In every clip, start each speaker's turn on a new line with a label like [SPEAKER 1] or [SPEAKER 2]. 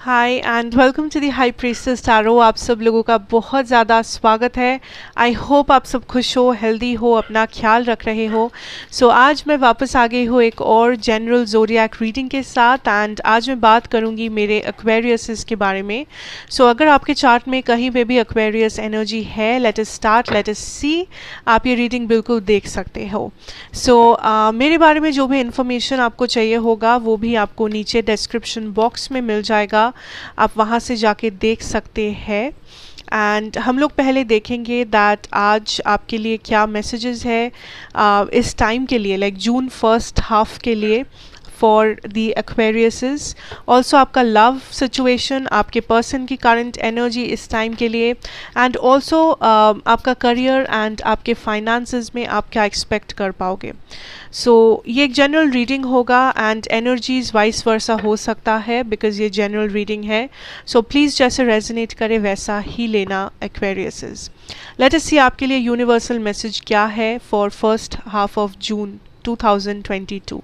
[SPEAKER 1] Hi and welcome to the high priestess tarot. आप सब लोगों का बहुत ज़्यादा स्वागत है। आई होप आप सब खुश हो, हेल्दी हो, अपना ख्याल रख रहे हो। आज मैं वापस आ गई हूँ एक और जनरल ज़ोडिएक रीडिंग के साथ एंड आज मैं बात करूँगी मेरे एक्वेरियस के बारे में। अगर आपके चार्ट में कहीं पे भी एक्वेरियस एनर्जी है, let us start, let us see. आप ये रीडिंग बिल्कुल देख सकते हो। मेरे बारे में जो भी इंफॉर्मेशन आपको चाहिए होगा वो भी आपको नीचे डिस्क्रिप्शन बॉक्स में मिल जाएगा, आप वहाँ से जाके देख सकते हैं। एंड हम लोग पहले देखेंगे दैट आज आपके लिए क्या मैसेजेस है इस टाइम के लिए, लाइक जून फर्स्ट हाफ के लिए फॉर द एक्वेरियसेस। ऑल्सो आपका लव सिचुएशन, आपके पर्सन की करंट एनर्जी इस टाइम के लिए, एंड ऑल्सो आपका करियर एंड आपके फाइनेंसेस में आप क्या एक्सपेक्ट कर पाओगे। ये एक जनरल रीडिंग होगा एंड एनर्जीज वाइस वर्सा हो सकता है बिकॉज ये जनरल रीडिंग है। प्लीज़ जैसे रेजोनेट करे वैसा ही लेना एक्वेरियसेस। लेट अस सी आपके लिए यूनिवर्सल मैसेज क्या है for first half of June 2022।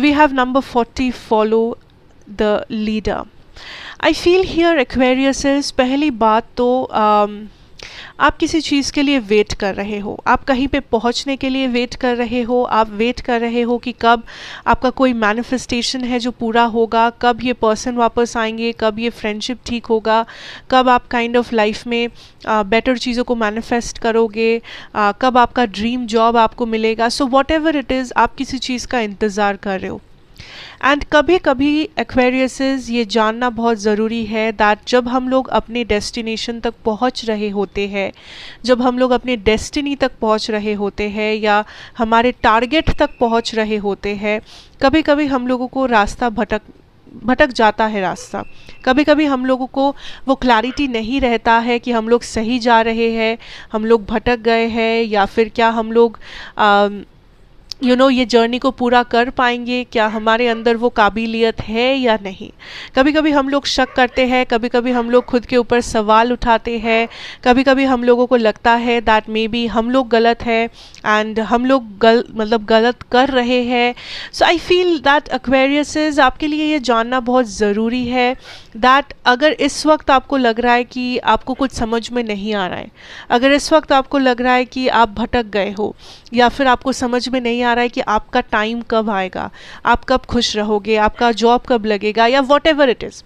[SPEAKER 1] We have number 40, follow the leader. I feel here Aquarius is पहली बात तो आप किसी चीज़ के लिए वेट कर रहे हो, आप कहीं पे पहुंचने के लिए वेट कर रहे हो, आप वेट कर रहे हो कि कब आपका कोई मैनिफेस्टेशन है जो पूरा होगा, कब ये पर्सन वापस आएंगे, कब ये फ्रेंडशिप ठीक होगा, कब आप काइंड ऑफ लाइफ में बेटर चीज़ों को मैनिफेस्ट करोगे, कब आपका ड्रीम जॉब आपको मिलेगा। वॉट एवर इट इज़, आप किसी चीज़ का इंतज़ार कर रहे हो। एंड कभी कभी एक्वेरियसेस ये जानना बहुत ज़रूरी है दैट जब हम लोग अपने डेस्टिनेशन तक पहुंच रहे होते हैं, जब हम लोग अपने डेस्टिनी तक पहुंच रहे होते हैं या हमारे टारगेट तक पहुंच रहे होते हैं, कभी कभी हम लोगों को रास्ता भटक जाता है रास्ता। कभी कभी हम लोगों को वो क्लैरिटी नहीं रहता है कि हम लोग सही जा रहे हैं, हम लोग भटक गए हैं, या फिर क्या हम लोग ये जर्नी को पूरा कर पाएंगे, क्या हमारे अंदर वो काबिलियत है या नहीं। कभी कभी हम लोग शक करते हैं, कभी कभी हम लोग खुद के ऊपर सवाल उठाते हैं, कभी कभी हम लोगों को लगता है दैट मे बी हम लोग गलत है एंड हम लोग गलत कर रहे हैं। आई फील दैट एक्वेरियसेस आपके लिए ये जानना बहुत ज़रूरी है दैट अगर इस वक्त आपको लग रहा है कि आपको कुछ समझ में नहीं आ रहा है, अगर इस वक्त आपको लग रहा है कि आप भटक गए हो, या फिर आपको समझ में नहीं आ रहा है कि आपका टाइम कब आएगा, आप कब खुश रहोगे, आपका जॉब कब लगेगा, या what ever it is,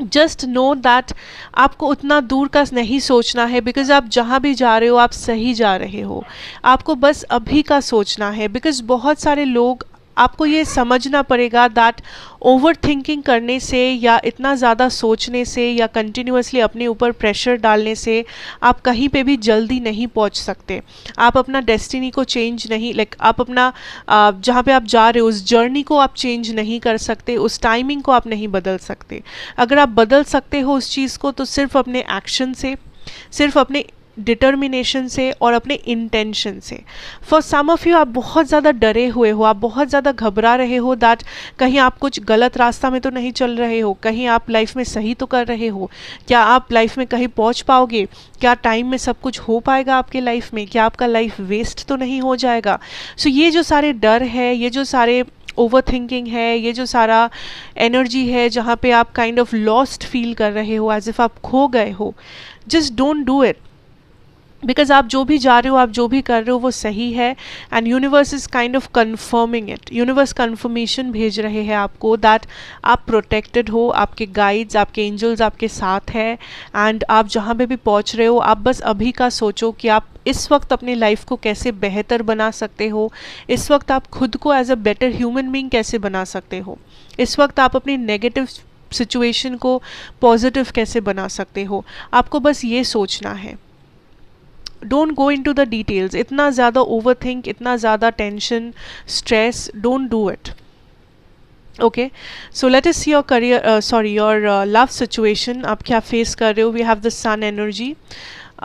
[SPEAKER 1] just know that आपको उतना दूर का नहीं सोचना है बिकॉज आप जहाँ भी जा रहे हो आप सही जा रहे हो। आपको बस अभी का सोचना है बिकॉज बहुत सारे लोग, आपको ये समझना पड़ेगा दैट ओवर थिंकिंग करने से या इतना ज़्यादा सोचने से या कंटिन्यूसली अपने ऊपर प्रेशर डालने से आप कहीं पे भी जल्दी नहीं पहुंच सकते। आप अपना डेस्टिनी को चेंज नहीं, आप अपना जहाँ पे आप जा रहे हो उस जर्नी को आप चेंज नहीं कर सकते, उस टाइमिंग को आप नहीं बदल सकते। अगर आप बदल सकते हो उस चीज़ को तो सिर्फ अपने एक्शन से, सिर्फ अपने डिटर्मिनेशन से और अपने इंटेंशन से। फॉर सम ऑफ यू आप बहुत ज़्यादा डरे हुए हो, आप बहुत ज़्यादा घबरा रहे हो दैट कहीं आप कुछ गलत रास्ता में तो नहीं चल रहे हो, कहीं आप लाइफ में सही तो कर रहे हो, क्या आप लाइफ में कहीं पहुंच पाओगे, क्या टाइम में सब कुछ हो पाएगा आपके लाइफ में, क्या आपका लाइफ वेस्ट तो नहीं हो जाएगा। ये जो सारे डर है, ये जो सारे ओवर थिंकिंग है, ये जो सारा एनर्जी है जहाँ पे आप काइंड ऑफ लॉस्ट फील कर रहे हो, एज इफ़ आप खो गए हो, just don't do it. Because आप जो भी जा रहे हो, आप जो भी कर रहे हो वो सही है and universe is kind of confirming it. Universe confirmation भेज रहे हैं आपको दैट आप प्रोटेक्टेड हो, आपके गाइड्स, आपके एंजल्स आपके साथ है एंड आप जहाँ पे भी पहुँच रहे हो आप बस अभी का सोचो कि आप इस वक्त अपनी लाइफ को कैसे बेहतर बना सकते हो, इस वक्त आप खुद को as a better human being कैसे बना सकते हो, इस वक्त आप अपनी नेगेटिव सिचुएशन को पॉजिटिव कैसे बना सकते हो। आपको बस ये सोचना है। Don't go in to the details, इतना ज़्यादा ओवर थिंक, इतना ज़्यादा tension, stress, don't do it. Okay, so let us see your career, your love situation. आप क्या फेस कर रहे हो। We have the sun energy,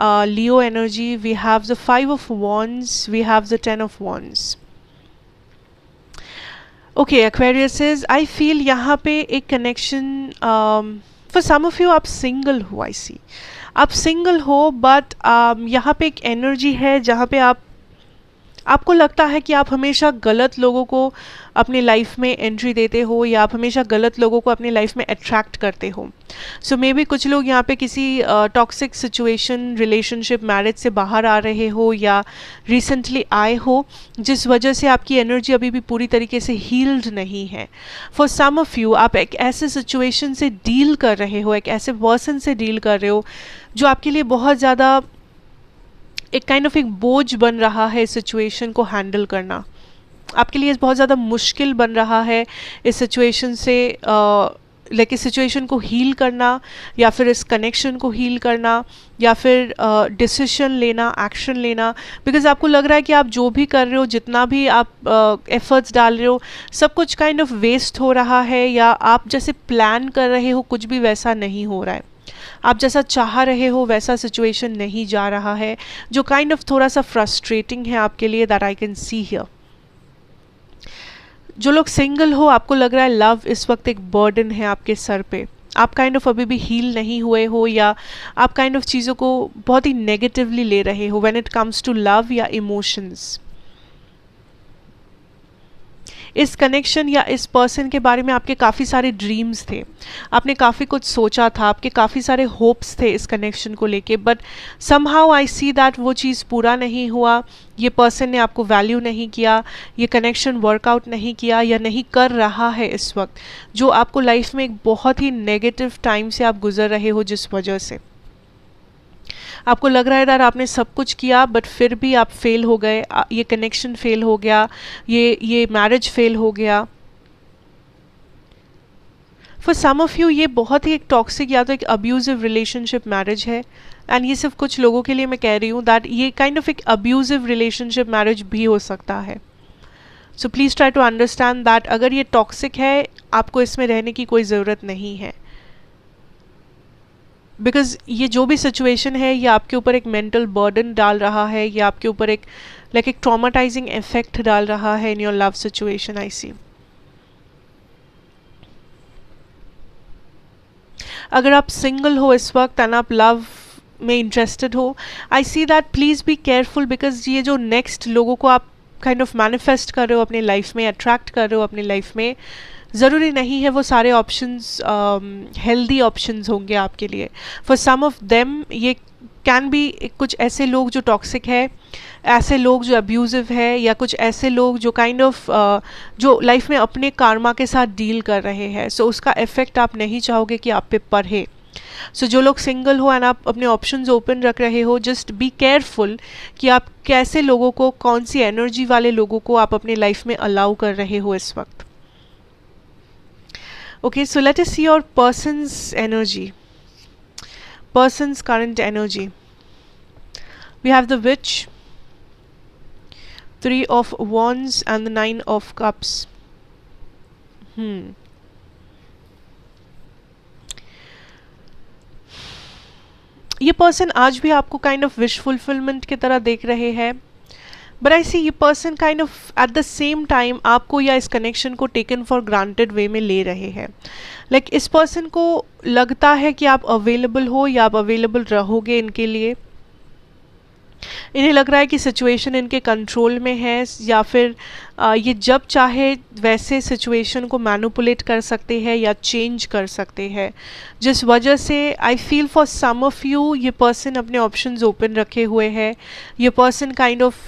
[SPEAKER 1] Leo energy, we have the 5 of wands, we have the 10 of wands. Okay Aquariuses, I feel यहाँ पे एक connection, for some of you आप single हो, आई सी आप सिंगल हो, बट यहाँ पे एक एनर्जी है जहाँ पे आप आपको लगता है कि आप हमेशा गलत लोगों को अपनी लाइफ में एंट्री देते हो या आप हमेशा गलत लोगों को अपनी लाइफ में अट्रैक्ट करते हो। सो मे बी कुछ लोग यहाँ पे किसी टॉक्सिक सिचुएशन, रिलेशनशिप, मैरिज से बाहर आ रहे हो या रिसेंटली आए हो, जिस वजह से आपकी एनर्जी अभी भी पूरी तरीके से हील्ड नहीं है। फॉर सम ऑफ यू, आप एक ऐसे सिचुएशन से डील कर रहे हो, एक ऐसे पर्सन से डील कर रहे हो जो आपके लिए बहुत ज़्यादा एक काइंड ऑफ एक बोझ बन रहा है। इस सिचुएशन को हैंडल करना आपके लिए बहुत ज़्यादा मुश्किल बन रहा है। इस सिचुएशन से इस सिचुएशन को हील करना या फिर इस कनेक्शन को हील करना या फिर डिसीजन लेना, एक्शन लेना, बिकॉज आपको लग रहा है कि आप जो भी कर रहे हो, जितना भी आप एफर्ट्स डाल रहे हो, सब कुछ काइंड ऑफ वेस्ट हो रहा है या आप जैसे प्लान कर रहे हो कुछ भी वैसा नहीं हो रहा है। आप जैसा चाह रहे हो वैसा सिचुएशन नहीं जा रहा है, जो काइंड ऑफ थोड़ा सा फ्रस्ट्रेटिंग है आपके लिए, that I can see here. जो लोग सिंगल हो, आपको लग रहा है लव इस वक्त एक बर्डन है आपके सर पे। आप काइंड ऑफ अभी भी हील नहीं हुए हो या आप काइंड ऑफ चीज़ों को बहुत ही नेगेटिवली ले रहे हो when it comes to love या इमोशंस। इस कनेक्शन या इस पर्सन के बारे में आपके काफ़ी सारे ड्रीम्स थे, आपने काफ़ी कुछ सोचा था, आपके काफ़ी सारे होप्स थे इस कनेक्शन को लेके, but somehow I see that वो चीज़ पूरा नहीं हुआ। ये पर्सन ने आपको वैल्यू नहीं किया, ये कनेक्शन वर्कआउट नहीं किया या नहीं कर रहा है इस वक्त, जो आपको लाइफ में एक बहुत ही नेगेटिव टाइम से आप गुजर रहे हो, जिस वजह से आपको लग रहा है यार आपने सब कुछ किया बट फिर भी आप फेल हो गए, ये कनेक्शन फेल हो गया, ये मैरिज फेल हो गया। फॉर सम ऑफ यू ये बहुत ही एक टॉक्सिक या तो एक अब्यूजिव रिलेशनशिप मैरिज है, एंड ये सिर्फ कुछ लोगों के लिए मैं कह रही हूँ दैट ये काइंड ऑफ एक अब्यूजिव रिलेशनशिप मैरिज भी हो सकता है। So please try to understand that अगर ये टॉक्सिक है, आपको इसमें रहने की कोई ज़रूरत नहीं है, बिकॉज ये जो भी सिचुएशन है ये आपके ऊपर एक मेंटल बर्डन डाल रहा है, ये आपके ऊपर एक एक ट्रॉमाटाइजिंग इफेक्ट डाल रहा है इन योर लव सिचुएशन। आई सी अगर आप सिंगल हो इस वक्त एंड आप लव में इंटरेस्टेड हो, I see that please be careful, because ये जो नेक्स्ट लोगों को आप काइंड ऑफ मैनिफेस्ट कर रहे हो अपनी लाइफ में, अट्रैक्ट कर रहे हो अपनी लाइफ में, ज़रूरी नहीं है वो सारे ऑप्शंस हेल्दी ऑप्शंस होंगे आपके लिए। फॉर सम ऑफ देम ये कैन बी कुछ ऐसे लोग जो टॉक्सिक है, ऐसे लोग जो अब्यूजिव है, या कुछ ऐसे लोग जो काइंड ऑफ जो लाइफ में अपने कार्मा के साथ डील कर रहे हैं। सो उसका इफ़ेक्ट आप नहीं चाहोगे कि आप पे पड़े। सो जो लोग सिंगल हो एंड आप अपने ऑप्शंस ओपन रख रहे हो, जस्ट बी केयरफुल कि आप कैसे लोगों को, कौन सी एनर्जी वाले लोगों को आप अपने लाइफ में अलाउ कर रहे हो इस वक्त। Okay, so let us see your person's energy, person's current energy. We have the Witch, 3 of Wands and the 9 of Cups. ये पर्सन आज भी आपको काइंड ऑफ विश फुलफिलमेंट की तरह देख रहे हैं, बट आई सी ये person kind of at the same time आपको या इस कनेक्शन को टेकन फॉर ग्रांटेड वे में ले रहे हैं। इस पर्सन को लगता है कि आप अवेलेबल हो या आप अवेलेबल रहोगे इनके लिए। इन्हें लग रहा है कि सिचुएशन इनके कंट्रोल में है, या फिर ये जब चाहे वैसे सिचुएशन को मैनिपुलेट कर सकते हैं या चेंज कर सकते हैं, जिस वजह से I feel for some of you ये पर्सन अपने ऑप्शंस ओपन रखे हुए हैं। ये पर्सन काइंड ऑफ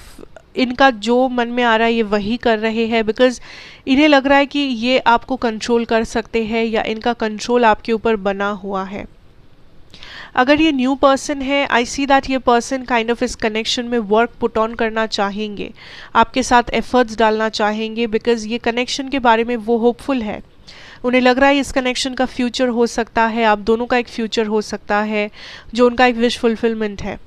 [SPEAKER 1] इनका जो मन में आ रहा है ये वही कर रहे हैं, बिकॉज इन्हें लग रहा है कि ये आपको कंट्रोल कर सकते हैं या इनका कंट्रोल आपके ऊपर बना हुआ है। अगर ये न्यू पर्सन है, आई सी दैट ये पर्सन काइंड ऑफ इस कनेक्शन में वर्क पुट ऑन करना चाहेंगे, आपके साथ एफर्ट्स डालना चाहेंगे, बिकॉज ये कनेक्शन के बारे में वो होपफुल है। उन्हें लग रहा है इस कनेक्शन का फ्यूचर हो सकता है, आप दोनों का एक फ्यूचर हो सकता है, जो उनका एक विश फुलफिलमेंट है।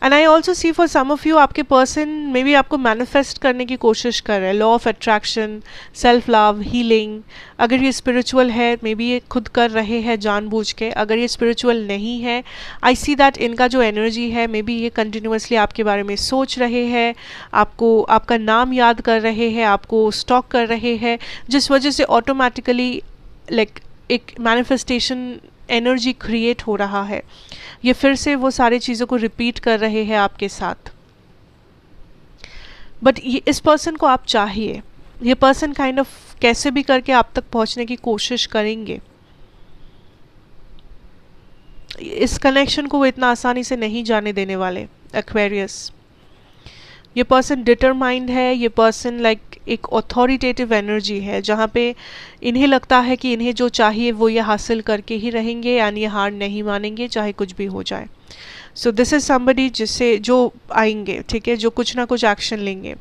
[SPEAKER 1] And I also see for some of you आपके पर्सन मे बी आपको मैनिफेस्ट करने की कोशिश कर रहे हैं, law of attraction, self love, healing. अगर ये स्पिरिचुअल है, मे बी ये खुद कर रहे हैं जानबूझ के। अगर ये स्पिरिचुअल नहीं है, आई सी दैट इनका जो एनर्जी है, मे बी ये कंटिन्यूसली आपके बारे में सोच रहे हैं, आपको आपका नाम याद कर रहे हैं, आपको स्टॉक कर रहे हैं, जिस वजह से ऑटोमेटिकली एक मैनिफेस्टेशन एनर्जी क्रिएट हो रहा है। ये फिर से वो सारी चीज़ों को रिपीट कर रहे हैं आपके साथ। बट ये इस पर्सन को आप चाहिए, ये पर्सन काइंड ऑफ कैसे भी करके आप तक पहुंचने की कोशिश करेंगे। इस कनेक्शन को वो इतना आसानी से नहीं जाने देने वाले एक्वेरियस। ये पर्सन डिटरमाइंड है, ये पर्सन लाइक एक ऑथोरिटेटिव एनर्जी है, जहाँ पे इन्हें लगता है कि इन्हें जो चाहिए वो ये हासिल करके ही रहेंगे, यानी ये हार नहीं मानेंगे चाहे कुछ भी हो जाए। सो दिस इज़ समबडी जिससे जो आएंगे, ठीक है, जो कुछ ना कुछ एक्शन लेंगे।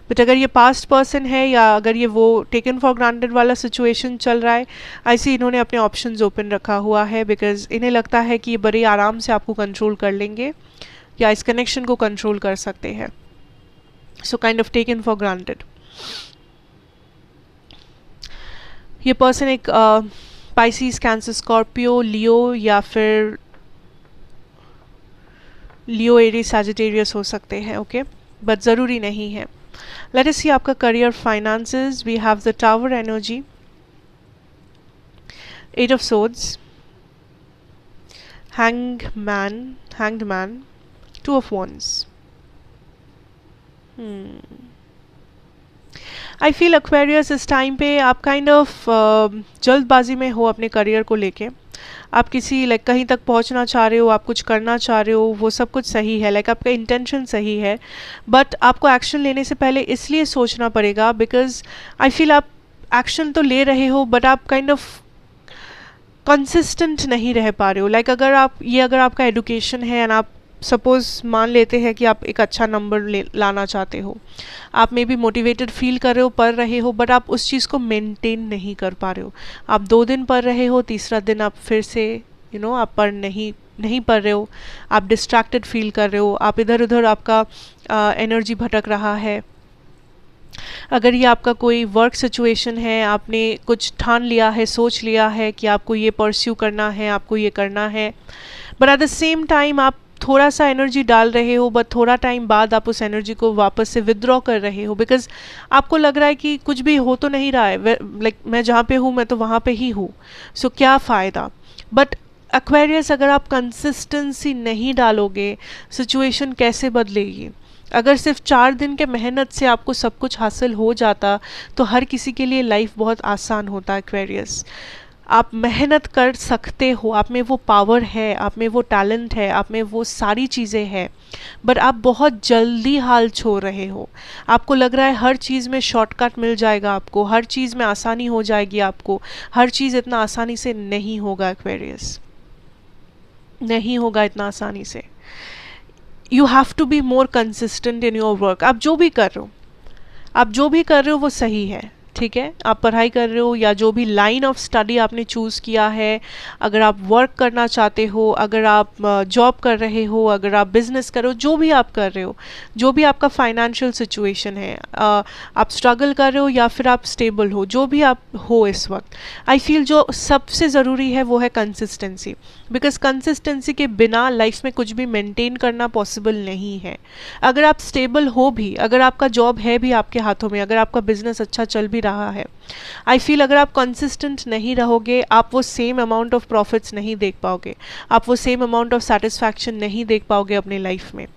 [SPEAKER 1] बट अगर ये पास्ट पर्सन है या अगर ये वो टेकन फॉर ग्रांटेड वाला सिचुएशन चल रहा है, ऐसे इन्होंने अपने ऑप्शंस ओपन रखा हुआ है, बिकॉज इन्हें लगता है कि ये बड़े आराम से आपको कंट्रोल कर लेंगे या इस कनेक्शन को कंट्रोल कर सकते हैं। So kind of taken for granted. ये पर्सन एक पाइसिस, कैंसर, स्कॉर्पियो, लियो या फिर लियो, एरीज, सैजिटेरियस हो सकते हैं, ओके, बट ज़रूरी नहीं है। लेट अस सी आपका career, finances. We have the tower energy, 8 of swords, hanged man, 2 of wands। I feel Aquarius इस टाइम पे आप काइंड ऑफ जल्दबाजी में हो अपने करियर को लेके। आप किसी लाइक कहीं तक पहुंचना चाह रहे हो, आप कुछ करना चाह रहे हो, वो सब कुछ सही है, लाइक आपका इंटेंशन सही है, बट आपको एक्शन लेने से पहले इसलिए सोचना पड़ेगा बिकॉज आई फील आप एक्शन तो ले रहे हो बट आप काइंड ऑफ कंसिस्टेंट नहीं रह पा रहे हो। लाइक अगर आपका एजुकेशन है एंड आप सपोज़ मान लेते हैं कि आप एक अच्छा नंबर लाना चाहते हो, आप मे बी मोटिवेटेड फील कर रहे हो, पढ़ रहे हो, बट आप उस चीज़ को मेंटेन नहीं कर पा रहे हो। आप 2 दिन पढ़ रहे हो, तीसरा दिन आप फिर से आप पढ़ नहीं पढ़ रहे हो, आप डिस्ट्रैक्टेड फील कर रहे हो, आप इधर उधर आपका एनर्जी भटक रहा है। अगर ये आपका कोई वर्क सिचुएशन है, आपने कुछ ठान लिया है, सोच लिया है कि आपको ये परस्यू करना है, आपको ये करना है, but at the same time आप थोड़ा सा एनर्जी डाल रहे हो, बट थोड़ा टाइम बाद आप उस एनर्जी को वापस से विदड्रॉ कर रहे हो बिकॉज आपको लग रहा है कि कुछ भी हो तो नहीं रहा है, लाइक मैं जहाँ पे हूँ मैं तो वहाँ पे ही हूँ, सो क्या फ़ायदा। बट एक्वेरियस, अगर आप कंसिस्टेंसी नहीं डालोगे, सिचुएशन कैसे बदलेगी। अगर सिर्फ 4 दिन के मेहनत से आपको सब कुछ हासिल हो जाता तो हर किसी के लिए लाइफ बहुत आसान होता। एक्वेरियस, आप मेहनत कर सकते हो, आप में वो पावर है, आप में वो टैलेंट है, आप में वो सारी चीज़ें हैं, बट आप बहुत जल्दी हाल छोड़ रहे हो। आपको लग रहा है हर चीज़ में शॉर्टकट मिल जाएगा, आपको हर चीज़ में आसानी हो जाएगी, आपको हर चीज़ इतना आसानी से नहीं होगा। एक्वेरियस, नहीं होगा इतना आसानी से। You have to be more consistent in your work. आप जो भी कर रहे हो वो सही है, ठीक है। आप पढ़ाई कर रहे हो या जो भी लाइन ऑफ स्टडी आपने चूज़ किया है, अगर आप वर्क करना चाहते हो, अगर आप जॉब कर रहे हो, अगर आप बिजनेस कर रहे हो, जो भी आप कर रहे हो, जो भी आपका फाइनेंशियल सिचुएशन है, आप स्ट्रगल कर रहे हो या फिर आप स्टेबल हो, जो भी आप हो इस वक्त, आई फील जो सबसे ज़रूरी है वो है कंसिस्टेंसी। बिकॉज कंसिस्टेंसी के बिना लाइफ में कुछ भी मेंटेन करना पॉसिबल नहीं है। अगर आप स्टेबल हो भी, अगर आपका जॉब है भी आपके हाथों में, अगर आपका बिजनेस अच्छा चल भी रहा है, आई फील अगर आप कंसिस्टेंट नहीं रहोगे, आप वो सेम अमाउंट ऑफ प्रॉफिट्स नहीं देख पाओगे, आप वो सेम अमाउंट ऑफ सेटिस्फैक्शन नहीं देख पाओगे अपने लाइफ में।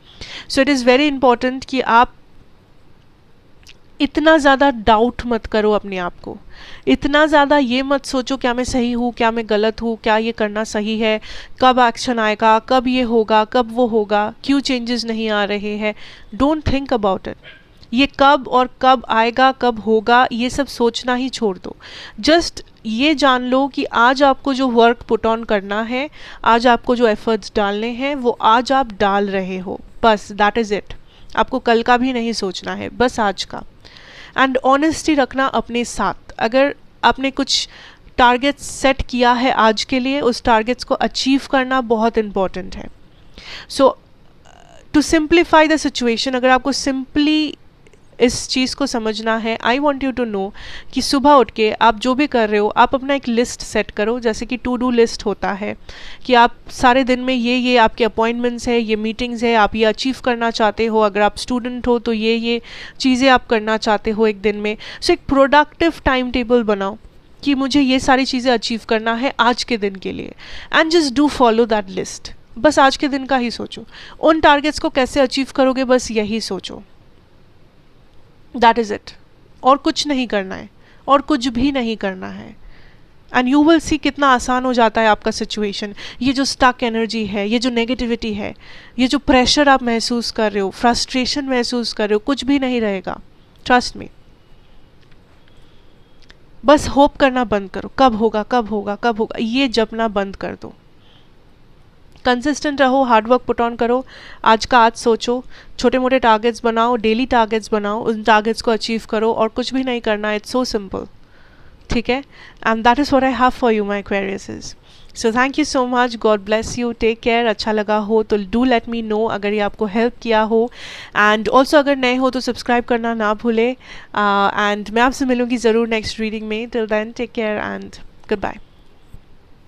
[SPEAKER 1] So it is very important कि आप इतना ज़्यादा डाउट मत करो अपने आप को, इतना ज़्यादा ये मत सोचो क्या मैं सही हूँ, क्या मैं गलत हूँ, क्या ये करना सही है, कब एक्शन आएगा, कब ये होगा, कब वो होगा, क्यों चेंजेस नहीं आ रहे हैं। Don't think about it. ये कब और कब आएगा, कब होगा, ये सब सोचना ही छोड़ दो। जस्ट ये जान लो कि आज आपको जो वर्क पुट ऑन करना है, आज आपको जो एफर्ट्स डालने हैं, वो आज आप डाल रहे हो, बस दैट इज़ इट। आपको कल का भी नहीं सोचना है, बस आज का। एंड ऑनेस्टी रखना अपने साथ। अगर आपने कुछ टारगेट सेट किया है आज के लिए, उस टारगेट्स को अचीव करना बहुत इम्पॉर्टेंट है। So to simplify the situation, अगर आपको सिंपली इस चीज़ को समझना है, I want you to know कि सुबह उठ के आप जो भी कर रहे हो, आप अपना एक लिस्ट सेट करो, जैसे कि टू डू लिस्ट होता है कि आप सारे दिन में ये आपके अपॉइंटमेंट्स है, ये मीटिंग्स है, आप ये अचीव करना चाहते हो। अगर आप स्टूडेंट हो तो ये चीज़ें आप करना चाहते हो एक दिन में। सो एक प्रोडक्टिव टाइम टेबल बनाओ कि मुझे ये सारी चीज़ें अचीव करना है आज के दिन के लिए, and just do follow that list. बस आज के दिन का ही सोचो, उन टारगेट्स को कैसे अचीव करोगे, बस यही सोचो। That is it. और कुछ नहीं करना है, और कुछ भी नहीं करना है, एंड यू विल सी कितना आसान हो जाता है आपका सिचुएशन। ये जो स्टक एनर्जी है, ये जो नेगेटिविटी है, ये जो प्रेशर आप महसूस कर रहे हो, फ्रस्ट्रेशन महसूस कर रहे हो, कुछ भी नहीं रहेगा, ट्रस्ट मी। बस होप करना बंद करो, कब होगा कब होगा कब होगा, ये जपना बंद कर दो। कंसिस्टेंट रहो, हार्डवर्क पुट ऑन करो, आज का आज सोचो, छोटे मोटे टारगेट्स बनाओ, डेली टारगेट्स बनाओ, उन टारगेट्स को अचीव करो, और कुछ भी नहीं करना, इट्स सो सिंपल, ठीक है। And that is what I have for you my Aquariuses. So thank you so much, God bless you, take care. अच्छा लगा हो तो डू लेट मी नो अगर ये आपको हेल्प किया हो, एंड ऑल्सो अगर नए हो तो सब्सक्राइब करना ना भूलें, एंड मैं आपसे मिलूंगी ज़रूर नेक्स्ट रीडिंग में। Till then take care and good bye.